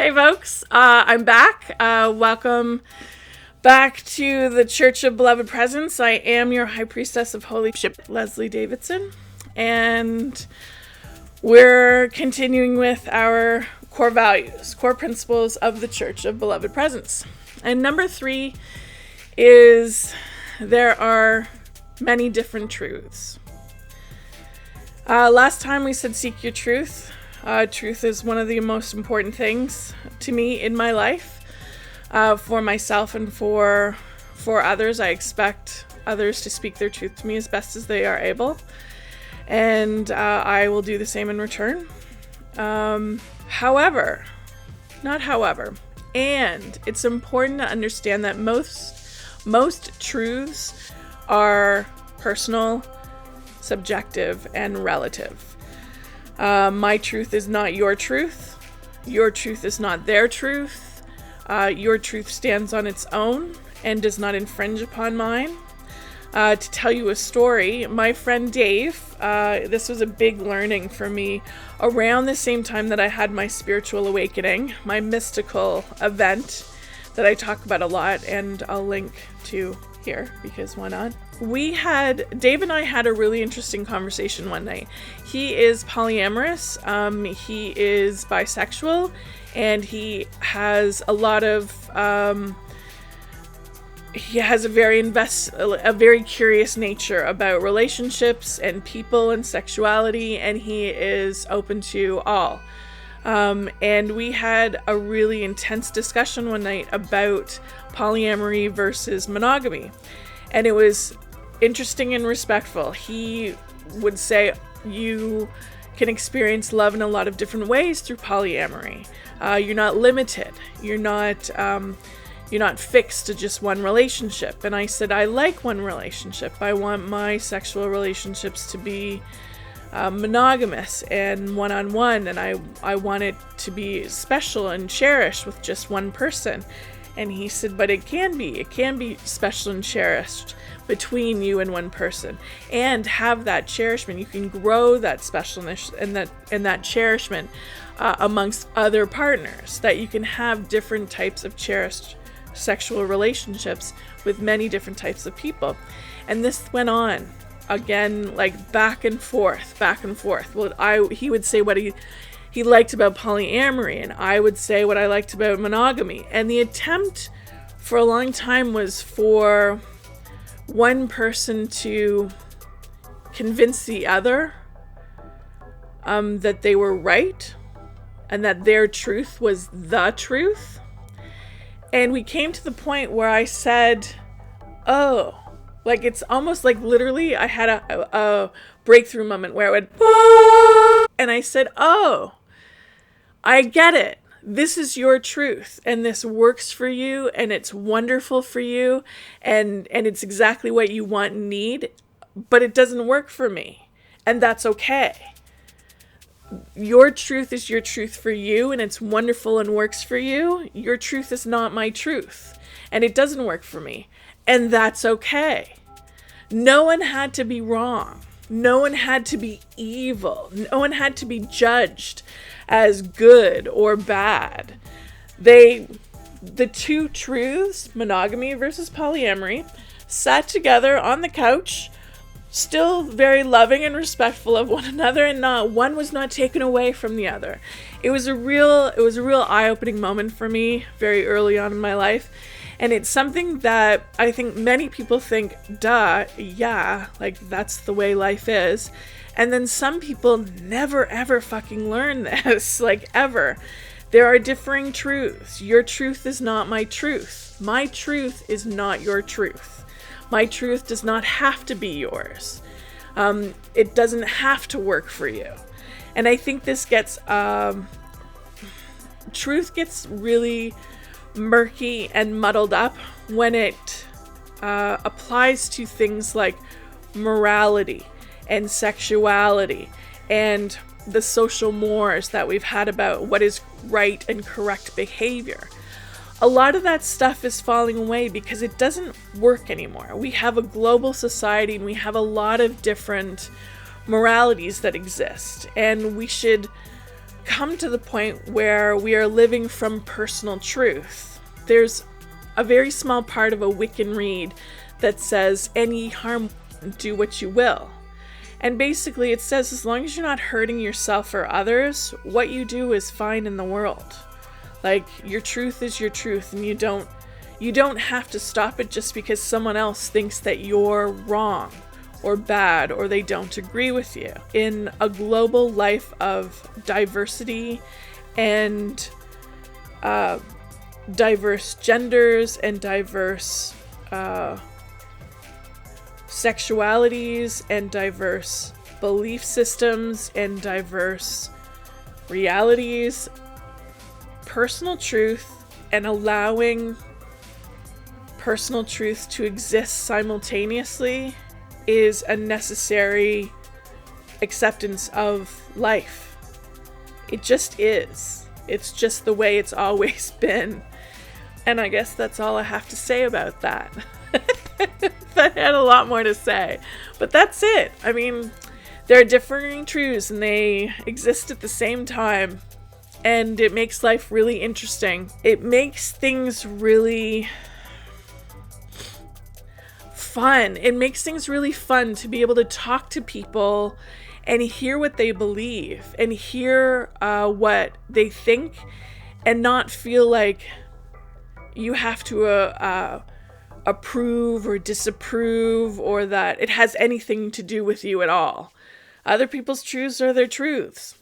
Hey folks, I'm back. Welcome back to the Church of Beloved Presence. I am your High Priestess of Holy Ship, Leslie Davidson, and we're continuing with our core values, core principles of the Church of Beloved Presence. And number 3 is there are many different truths. Last time we said seek your truth. Truth is one of the most important things to me in my life, for myself and for others. I expect others to speak their truth to me as best as they are able, and I will do the same in return. However, and it's important to understand that most truths are personal, subjective, and relative. My truth is not your truth. Your truth is not their truth. Your truth stands on its own and does not infringe upon mine. To tell you a story, my friend Dave, this was a big learning for me around the same time that I had my spiritual awakening, my mystical event that I talk about a lot, and I'll link to here because why not? Dave and I had a really interesting conversation one night. He is polyamorous, he is bisexual, and he has a lot of, he has a very curious nature about relationships and people and sexuality, and he is open to all. And we had a really intense discussion one night about polyamory versus monogamy. And it was interesting and respectful. He would say you can experience love in a lot of different ways through polyamory. You're not limited. You're not fixed to just one relationship. And I said, I like one relationship. I want my sexual relationships to be monogamous and one-on-one, and I want it to be special and cherished with just one person. And he said, but it can be special and cherished between you and one person, and have that cherishment. You can grow that specialness and that cherishment amongst other partners, that you can have different types of cherished sexual relationships with many different types of people. And this went on again, like back and forth. Well, he would say what he liked about polyamory, and I would say what I liked about monogamy. And the attempt for a long time was for one person to convince the other that they were right and that their truth was the truth. And we came to the point where I said, oh, like it's almost like literally I had a breakthrough moment where it went, and I said, oh, I get it. This is your truth, and this works for you, and it's wonderful for you, and it's exactly what you want and need, but it doesn't work for me, and that's okay. Your truth is your truth for you, and it's wonderful and works for you. Your truth is not my truth, and it doesn't work for me, and that's okay. No one had to be wrong. No one had to be evil. No one had to be judged as good or bad. The two truths, monogamy versus polyamory, sat together on the couch, still very loving and respectful of one another, and one was not taken away from the other. It was a real eye-opening moment for me very early on in my life. And it's something that I think many people think, duh, yeah, like that's the way life is. And then some people never ever fucking learn this, like ever. There are differing truths. Your truth is not my truth. My truth is not your truth. My truth does not have to be yours. It doesn't have to work for you. And I think this truth gets really murky and muddled up when it applies to things like morality and sexuality and the social mores that we've had about what is right and correct behavior. A lot of that stuff is falling away because it doesn't work anymore. We have a global society and we have a lot of different moralities that exist, and we should come to the point where we are living from personal truth. There's a very small part of a Wiccan read that says, any harm, do what you will. And basically it says, as long as you're not hurting yourself or others, what you do is fine in the world. Like, your truth is your truth, and you don't have to stop it just because someone else thinks that you're wrong or bad, or they don't agree with you. In a global life of diversity and diverse genders and diverse sexualities and diverse belief systems and diverse realities, personal truth and allowing personal truth to exist simultaneously is a necessary acceptance of life. It just is. It's just the way it's always been. And I guess that's all I have to say about that. I had a lot more to say, but that's it. I mean, there are differing truths and they exist at the same time, and it makes life really interesting. It makes things really fun. It makes things really fun to be able to talk to people and hear what they believe and hear what they think, and not feel like you have to approve or disapprove, or that it has anything to do with you at all. Other people's truths are their truths.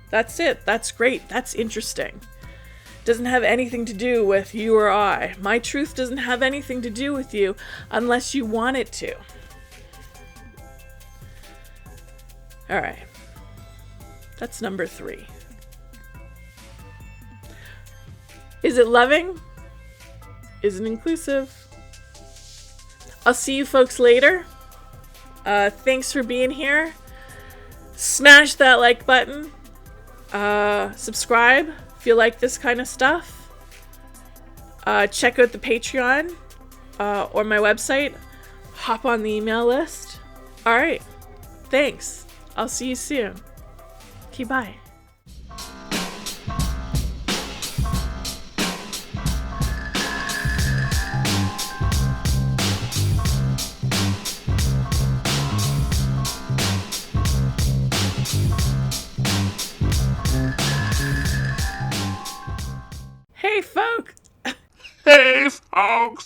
That's it. That's great. That's interesting. Doesn't have anything to do with you or I. My truth doesn't have anything to do with you unless you want it to. All right. That's number 3. Is it loving? Is it inclusive? I'll see you folks later. Thanks for being here. Smash that like button. Subscribe if you like this kind of stuff. Check out the Patreon or my website. Hop on the email list. All right. Thanks. I'll see you soon. Okay, bye. Hey, folks. Hey, folks.